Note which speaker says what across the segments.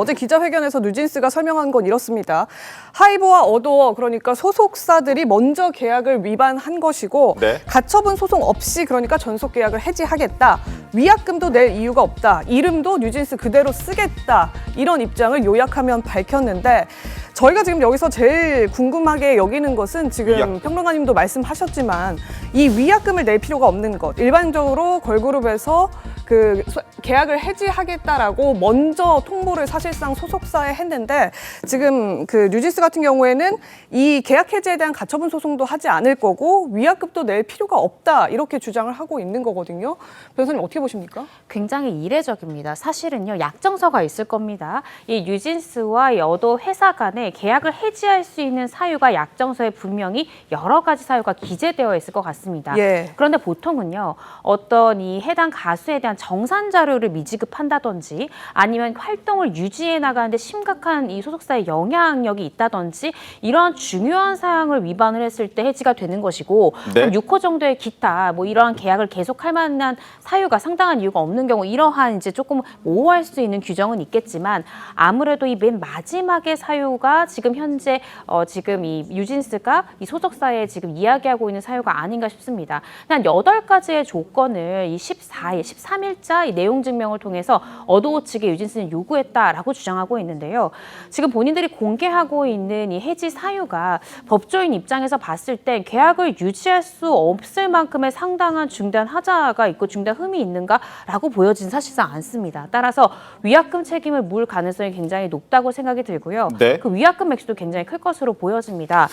Speaker 1: 어제 기자회견에서 뉴진스가 설명한 건 이렇습니다. 하이브와 어도어 그러니까 소속사들이 먼저 계약을 위반한 것이고
Speaker 2: 네.
Speaker 1: 가처분 소송 없이 그러니까 전속 계약을 해지하겠다. 위약금도 낼 이유가 없다. 이름도 뉴진스 그대로 쓰겠다. 이런 입장을 요약하면 밝혔는데 저희가 지금 여기서 제일 궁금하게 여기는 것은 지금
Speaker 2: 위약금.
Speaker 1: 평론가님도 말씀하셨지만 이 위약금을 낼 필요가 없는 것. 일반적으로 걸그룹에서 그 계약을 해지하겠다라고 먼저 통보를 사실상 소속사에 했는데 지금 그 뉴진스 같은 경우에는 이 계약 해지에 대한 가처분 소송도 하지 않을 거고 위약금도 낼 필요가 없다 이렇게 주장을 하고 있는 거거든요. 변호사님 어떻게 보십니까?
Speaker 3: 굉장히 이례적입니다. 사실은요, 약정서가 있을 겁니다. 이 뉴진스와 이 어도 회사 간에 계약을 해지할 수 있는 사유가 약정서에 분명히 여러 가지 사유가 기재되어 있을 것 같습니다.
Speaker 1: 예.
Speaker 3: 그런데 보통은요, 어떤 이 해당 가수에 대한 정산 자료를 미지급한다든지 아니면 활동을 유지해 나가는데 심각한 이 소속사의 영향력이 있다든지 이러한 중요한 사항을 위반을 했을 때 해지가 되는 것이고
Speaker 2: 네.
Speaker 3: 한 6호 정도의 기타 뭐 이러한 계약을 계속할 만한 사유가 상당한 이유가 없는 경우 이러한 이제 조금 모호할 수 있는 규정은 있겠지만 아무래도 이 맨 마지막의 사유가 지금 현재 지금 이 뉴진스가 이 소속사에 지금 이야기하고 있는 사유가 아닌가 싶습니다. 한 8가지의 조건을 이 13일자 이 내용 증명을 통해서 어도어 측에 뉴진스는 요구했다라고 주장하고 있는데요. 지금 본인들이 공개하고 있는 이 해지 사유가 법조인 입장에서 봤을 때 계약을 유지할 수 없을 만큼의 상당한 중대한 하자가 있고 중대한 흠이 있는가라고 보여진 사실상 않습니다. 따라서 위약금 책임을 물 가능성이 굉장히 높다고 생각이 들고요.
Speaker 2: 네.
Speaker 3: 그 위약금 액수도 굉장히 클 것으로 보여집니다.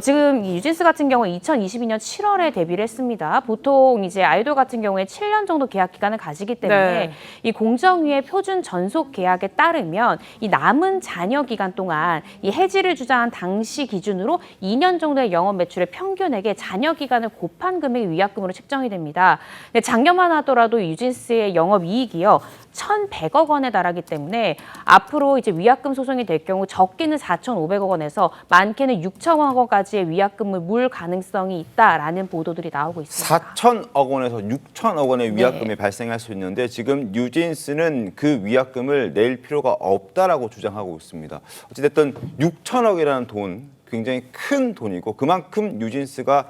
Speaker 3: 지금 이 뉴진스 같은 경우에 2022년 7월에 데뷔를 했습니다. 보통 이제 아이돌 같은 경우에 7년 정도 계약 기간을 가지기 때문에
Speaker 1: 네.
Speaker 3: 이 공정위의 표준 전속 계약에 따르면 이 남은 잔여 기간 동안 이 해지를 주장한 당시 기준으로 2년 정도의 영업 매출의 평균액에 잔여 기간을 곱한 금액이 위약금으로 책정이 됩니다. 근데 작년만 하더라도 뉴진스의 영업 이익이요 1,100억 원에 달하기 때문에 앞으로 이제 위약금 소송이 될 경우 적게는 4,500억 원에서 많게는 6천억 원까지의 위약금을 물 가능성이 있다라는 보도들이 나오고 있습니다.
Speaker 2: 4천억 원에서 6천억 원의 위약금이
Speaker 3: 네.
Speaker 2: 발생할 수 있는데 지금 뉴진스는 그 위약금을 낼 필요가 없다라고 주장하고 있습니다. 어찌됐든 6천억이라는 돈 굉장히 큰 돈이고 그만큼 뉴진스가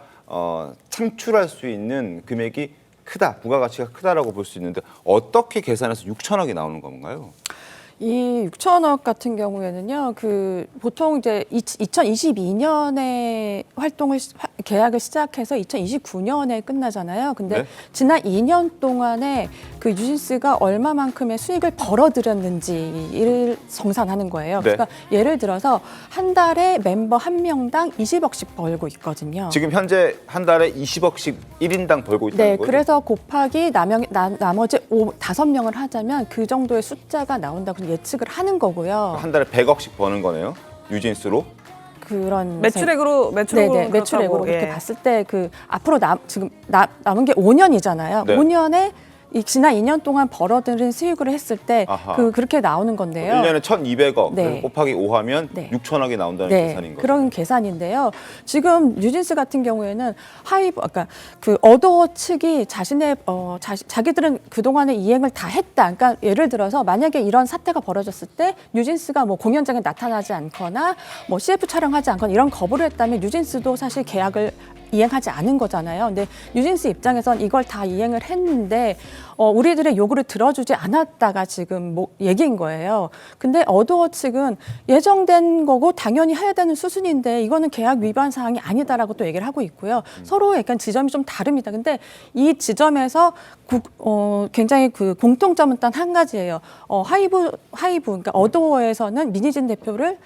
Speaker 2: 창출할 수 있는 금액이 크다, 부가가치가 크다라고 볼 수 있는데 어떻게 계산해서 6천억이 나오는 건가요?
Speaker 4: 이 6천억 같은 경우에는요, 그 보통 이제 2022년에 계약을 시작해서 2029년에 끝나잖아요. 근데
Speaker 2: 네.
Speaker 4: 지난 2년 동안에 그 뉴진스가 얼마만큼의 수익을 벌어들였는지를 정산하는 거예요.
Speaker 2: 네.
Speaker 4: 그러니까 예를 들어서 한 달에 멤버 한 명당 20억씩 벌고 있거든요.
Speaker 2: 지금 현재 한 달에 20억씩 1인당 벌고 있다는
Speaker 4: 네,
Speaker 2: 거죠?
Speaker 4: 그래서 곱하기 나머지 5명을 하자면 그 정도의 숫자가 나온다고 예측을 하는 거고요.
Speaker 2: 한 달에 100억씩 버는 거네요. 뉴진스로.
Speaker 4: 그런
Speaker 1: 매출액으로
Speaker 4: 네네, 매출액으로
Speaker 1: 그렇게
Speaker 4: 그렇게 봤을 때 그 앞으로 지금 남은 게 5년이잖아요.
Speaker 2: 네.
Speaker 4: 5년에 이 지난 2년 동안 벌어들인 수익을 했을 때
Speaker 2: 아하.
Speaker 4: 그렇게 나오는 건데요.
Speaker 2: 1년에 1,200억
Speaker 4: 네.
Speaker 2: 곱하기 5하면
Speaker 4: 네.
Speaker 2: 6천억이 나온다는
Speaker 4: 네,
Speaker 2: 계산인 거죠.
Speaker 4: 그런 계산인데요. 지금 뉴진스 같은 경우에는 그러니까 그 어도어 측이 자기들은 그동안에 이행을 다 했다. 그러니까 예를 들어서 만약에 이런 사태가 벌어졌을 때 뉴진스가 뭐 공연장에 나타나지 않거나 뭐 CF 촬영하지 않거나 이런 거부를 했다면 뉴진스도 사실 계약을 이행하지 않은 거잖아요. 근데 뉴진스 입장에선 이걸 다 이행을 했는데 우리들의 요구를 들어주지 않았다가 지금 뭐 얘기인 거예요. 근데 어도어 측은 예정된 거고 당연히 해야 되는 수순인데 이거는 계약 위반 사항이 아니다라고 또 얘기를 하고 있고요. 서로 약간 지점이 좀 다릅니다. 근데 이 지점에서 굉장히 그 공통점은 단 한 가지예요. 하이브 그러니까 어도어에서는 민희진 대표를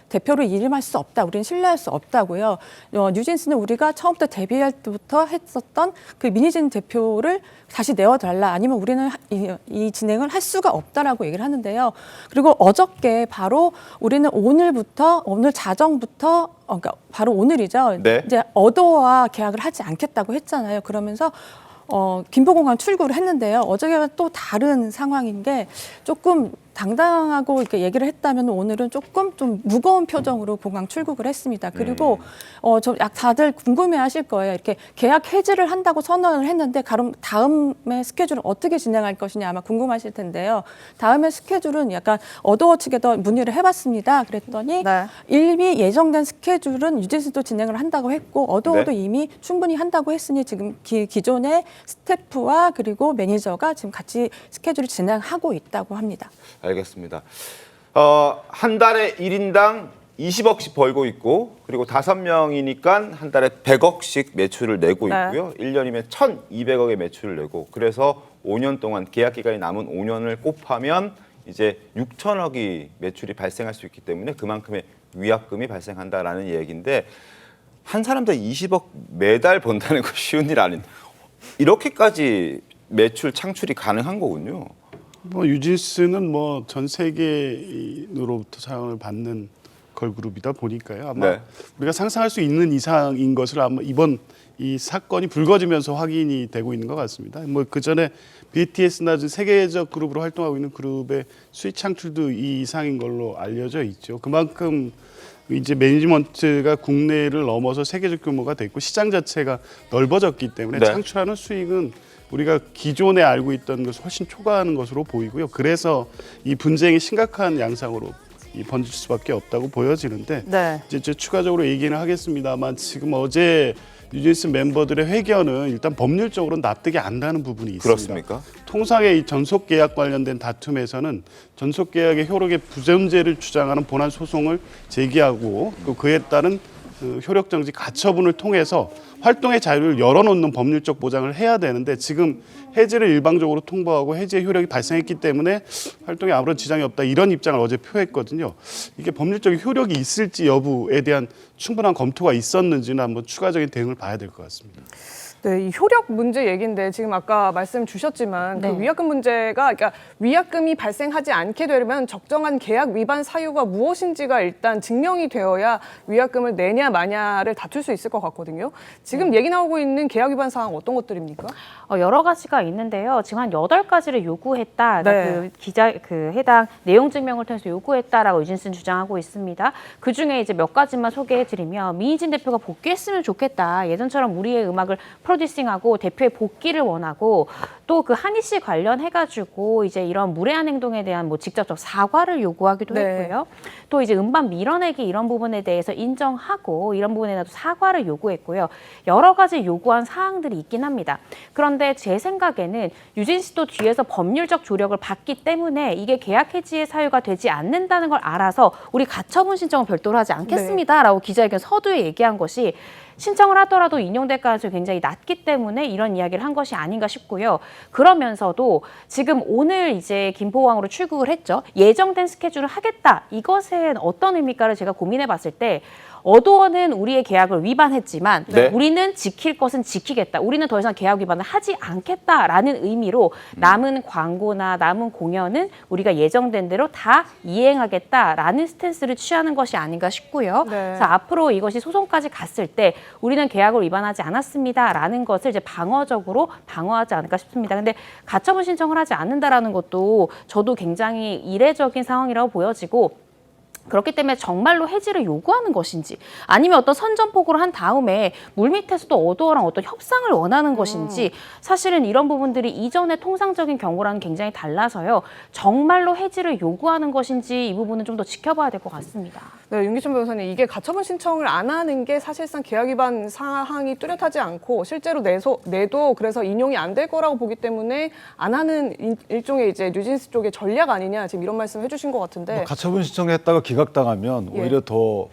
Speaker 4: 이름할 수 없다. 우리는 신뢰할 수 없다고요. 뉴진스는 우리가 처음부터 데뷔할 때부터 했었던 그 민희진 대표를 다시 내어달라. 아니면 우리는 이 진행을 할 수가 없다라고 얘기를 하는데요. 그리고 어저께 바로 우리는 오늘 자정부터 그러니까 바로 오늘이죠.
Speaker 2: 네.
Speaker 4: 이제 어도어와 계약을 하지 않겠다고 했잖아요. 그러면서 김포공항 출구를 했는데요. 어저께와 또 다른 상황인 게 조금 당당하고 이렇게 얘기를 했다면 오늘은 조금 좀 무거운 표정으로 공항 출국을 했습니다. 그리고 좀 다들 궁금해하실 거예요. 이렇게 계약 해지를 한다고 선언을 했는데 그럼 다음에 스케줄은 어떻게 진행할 것이냐 아마 궁금하실 텐데요. 다음에 스케줄은 약간 어두워지게도 문의를 해봤습니다. 그랬더니
Speaker 1: 네.
Speaker 4: 이미 예정된 스케줄은 유진스도 진행을 한다고 했고 어두워도
Speaker 2: 네.
Speaker 4: 이미 충분히 한다고 했으니 지금 기존의 스태프와 그리고 매니저가 지금 같이 스케줄을 진행하고 있다고 합니다.
Speaker 2: 알겠습니다. 한 달에 1인당 20억씩 벌고 있고 그리고 5명이니까 한 달에 100억씩 매출을 내고
Speaker 1: 네.
Speaker 2: 있고요. 1년이면 1,200억의 매출을 내고 그래서 5년 동안 계약 기간이 남은 5년을 곱하면 이제 6천억이 매출이 발생할 수 있기 때문에 그만큼의 위약금이 발생한다라는 얘기인데 한 사람당 20억 매달 번다는 거 쉬운 일 아닌 이렇게까지 매출 창출이 가능한 거군요.
Speaker 5: 뭐 유진스는 뭐 전 세계로부터 사랑을 받는 걸그룹이다 보니까요. 아마
Speaker 2: 네.
Speaker 5: 우리가 상상할 수 있는 이상인 것을 아마 이번 이 사건이 불거지면서 확인이 되고 있는 것 같습니다. 뭐 그 전에 BTS나 세계적 그룹으로 활동하고 있는 그룹의 수익 창출도 이 이상인 걸로 알려져 있죠. 그만큼 이제 매니지먼트가 국내를 넘어서 세계적 규모가 됐고 시장 자체가 넓어졌기 때문에
Speaker 2: 네.
Speaker 5: 창출하는 수익은 우리가 기존에 알고 있던 것을 훨씬 초과하는 것으로 보이고요. 그래서 이 분쟁이 심각한 양상으로 번질 수밖에 없다고 보여지는데
Speaker 1: 네.
Speaker 5: 이제 추가적으로 얘기는 하겠습니다만 지금 어제 뉴진스 멤버들의 회견은 일단 법률적으로 납득이 안 가는 부분이 있습니다.
Speaker 2: 그렇습니까?
Speaker 5: 통상의 이 전속 계약 관련된 다툼에서는 전속 계약의 효력의 부존재를 주장하는 본안 소송을 제기하고 또 그에 따른 효력 정지 가처분을 통해서 활동의 자유를 열어놓는 법률적 보장을 해야 되는데 지금 해지를 일방적으로 통보하고 해지의 효력이 발생했기 때문에 활동에 아무런 지장이 없다 이런 입장을 어제 표했거든요. 이게 법률적 효력이 있을지 여부에 대한 충분한 검토가 있었는지는 한번 추가적인 대응을 봐야 될 것 같습니다.
Speaker 1: 네, 이 효력 문제 얘기인데 지금 아까 말씀 주셨지만
Speaker 3: 네.
Speaker 1: 그 위약금 문제가 그러니까 위약금이 발생하지 않게 되려면 적정한 계약 위반 사유가 무엇인지가 일단 증명이 되어야 위약금을 내냐 마냐를 다툴 수 있을 것 같거든요. 지금 얘기 나오고 있는 계약 위반 사항 어떤 것들입니까?
Speaker 3: 여러 가지가 있는데요. 지금 한 8가지를 요구했다.
Speaker 1: 네.
Speaker 3: 해당 내용 증명을 통해서 요구했다라고 유진스는 주장하고 있습니다. 그 중에 이제 몇 가지만 소개해드리면 민희진 대표가 복귀했으면 좋겠다. 예전처럼 우리의 음악을 프로듀싱하고 대표의 복귀를 원하고 또 그 한희 씨 관련해가지고 이제 이런 무례한 행동에 대한 뭐 직접적 사과를 요구하기도
Speaker 1: 네.
Speaker 3: 했고요. 또 이제 음반 밀어내기 이런 부분에 대해서 인정하고 이런 부분에 대해서 사과를 요구했고요. 여러 가지 요구한 사항들이 있긴 합니다. 그런데 제 생각에는 유진 씨도 뒤에서 법률적 조력을 받기 때문에 이게 계약 해지의 사유가 되지 않는다는 걸 알아서 우리 가처분 신청은 별도로 하지 않겠습니다라고 기자회견 서두에 얘기한 것이 신청을 하더라도 인용될 가능성이 굉장히 낮기 때문에 이런 이야기를 한 것이 아닌가 싶고요. 그러면서도 지금 오늘 이제 김포공항으로 출국을 했죠. 예정된 스케줄을 하겠다. 이것은 어떤 의미일까를 제가 고민해 봤을 때 어도어는 우리의 계약을 위반했지만
Speaker 2: 네.
Speaker 3: 우리는 지킬 것은 지키겠다. 우리는 더 이상 계약 위반을 하지 않겠다라는 의미로 남은 광고나 남은 공연은 우리가 예정된 대로 다 이행하겠다라는 스탠스를 취하는 것이 아닌가 싶고요.
Speaker 1: 네.
Speaker 3: 그래서 앞으로 이것이 소송까지 갔을 때 우리는 계약을 위반하지 않았습니다라는 것을 이제 방어적으로 방어하지 않을까 싶습니다. 근데 가처분 신청을 하지 않는다라는 것도 저도 굉장히 이례적인 상황이라고 보여지고 그렇기 때문에 정말로 해지를 요구하는 것인지 아니면 어떤 선전포고를 한 다음에 물밑에서도 어도어랑 어떤 협상을 원하는 것인지 사실은 이런 부분들이 이전의 통상적인 경우랑은 굉장히 달라서요. 정말로 해지를 요구하는 것인지 이 부분은 좀 더 지켜봐야 될 것 같습니다.
Speaker 1: 네, 윤기춘 변호사님, 이게 가처분 신청을 안 하는 게 사실상 계약 위반 사항이 뚜렷하지 않고 실제로 내도 그래서 인용이 안 될 거라고 보기 때문에 안 하는 일종의 이제 뉴진스 쪽의 전략 아니냐 지금 이런 말씀 해주신 것 같은데.
Speaker 6: 가처분 신청했다가 기각당하면
Speaker 1: 예.
Speaker 6: 오히려 더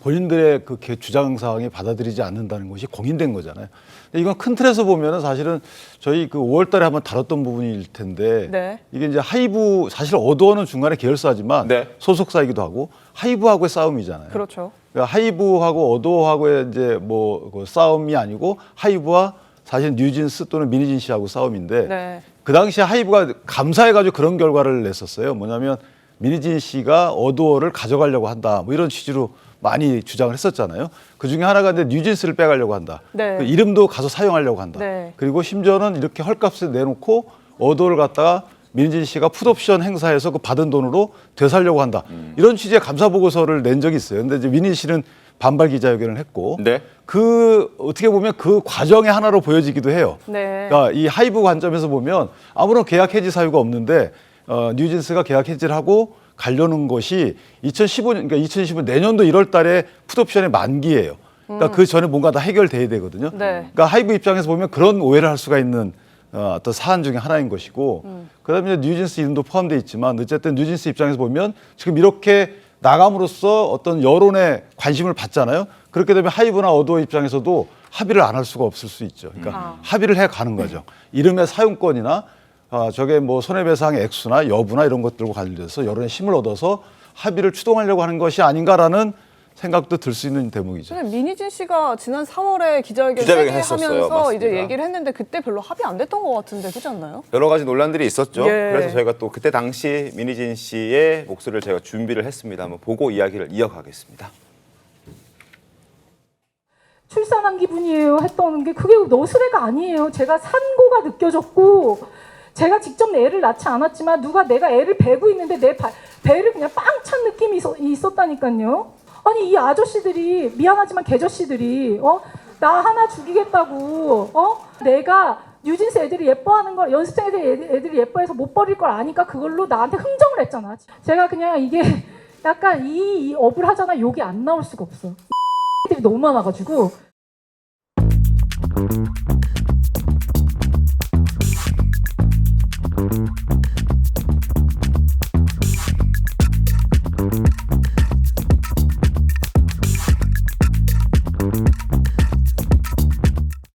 Speaker 6: 본인들의 그 주장 사항이 받아들이지 않는다는 것이 공인된 거잖아요. 근데 이건 큰 틀에서 보면은 사실은 저희 그 5월달에 한번 다뤘던 부분일 텐데
Speaker 1: 네.
Speaker 6: 이게 이제 하이브 사실 어도어는 중간에 계열사지만
Speaker 2: 네.
Speaker 6: 소속사이기도 하고 하이브하고의 싸움이잖아요.
Speaker 1: 그렇죠.
Speaker 6: 그러니까 하이브하고 어도어하고의 이제 그 싸움이 아니고 하이브와 사실 뉴진스 또는 미니진 씨하고 싸움인데
Speaker 1: 네.
Speaker 6: 그 당시에 하이브가 감사해가지고 그런 결과를 냈었어요. 뭐냐면 미니진 씨가 어도어를 가져가려고 한다. 뭐 이런 취지로 많이 주장을 했었잖아요. 그 중에 하나가 이제 뉴진스를 빼가려고 한다.
Speaker 1: 네.
Speaker 6: 그 이름도 가서 사용하려고 한다.
Speaker 1: 네.
Speaker 6: 그리고 심지어는 이렇게 헐값에 내놓고 어도어를 갖다가 민진 씨가 풋옵션 행사에서 그 받은 돈으로 되살려고 한다. 이런 취지의 감사 보고서를 낸 적이 있어요. 근데 이제 민진 씨는 반발 기자회견을 했고
Speaker 2: 네.
Speaker 6: 그 어떻게 보면 그 과정의 하나로 보여지기도 해요.
Speaker 1: 네.
Speaker 6: 그러니까 이 하이브 관점에서 보면 아무런 계약 해지 사유가 없는데 뉴진스가 계약 해지를 하고 가려는 것이 2015년, 그러니까 2015 내년도 1월 달에 풋옵션의 만기예요. 그러니까 그 전에 뭔가 다 해결돼야 되거든요.
Speaker 1: 네.
Speaker 6: 그러니까 하이브 입장에서 보면 그런 오해를 할 수가 있는 어떤 사안 중에 하나인 것이고 그다음에 뉴진스 이름도 포함되어 있지만 어쨌든 뉴진스 입장에서 보면 지금 이렇게 나감으로써 어떤 여론의 관심을 받잖아요. 그렇게 되면 하이브나 어도어 입장에서도 합의를 안 할 수가 없을 수 있죠. 그러니까 합의를 해 가는 거죠. 이름의 사용권이나 저게 뭐 손해배상의 액수나 여부나 이런 것들과 관련돼서 여론의 힘을 얻어서 합의를 추동하려고 하는 것이 아닌가라는 생각도 들 수 있는 대목이죠.
Speaker 1: 근데 민희진 씨가 지난 3월에 기자회견
Speaker 2: 기자회견
Speaker 1: 세게
Speaker 2: 했었어요.
Speaker 1: 하면서
Speaker 2: 맞습니다.
Speaker 1: 이제 얘기를 했는데 그때 별로 합의 안 됐던 것 같은데 그렇지 않나요?
Speaker 2: 여러 가지 논란들이 있었죠.
Speaker 1: 예.
Speaker 2: 그래서 저희가 또 그때 당시 민희진 씨의 목소리를 제가 준비를 했습니다. 한번 보고 이야기를 이어가겠습니다.
Speaker 7: 출산한 기분이에요 했던 게 그게 너스레가 아니에요. 제가 산고가 느껴졌고 제가 직접 애를 낳지 않았지만 누가 내가 애를 베고 있는데 내 배를 그냥 빵 찬 느낌이 있었다니까요. 아니 이 아저씨들이 미안하지만 개저씨들이 나 하나 죽이겠다고 내가 뉴진스 애들이 예뻐하는 걸 연습생 애들이 예뻐해서 못 버릴 걸 아니까 그걸로 나한테 흥정을 했잖아. 제가 그냥 이게 약간 이 업을 하잖아. 욕이 안 나올 수가 없어. 들이 너무 많아가지고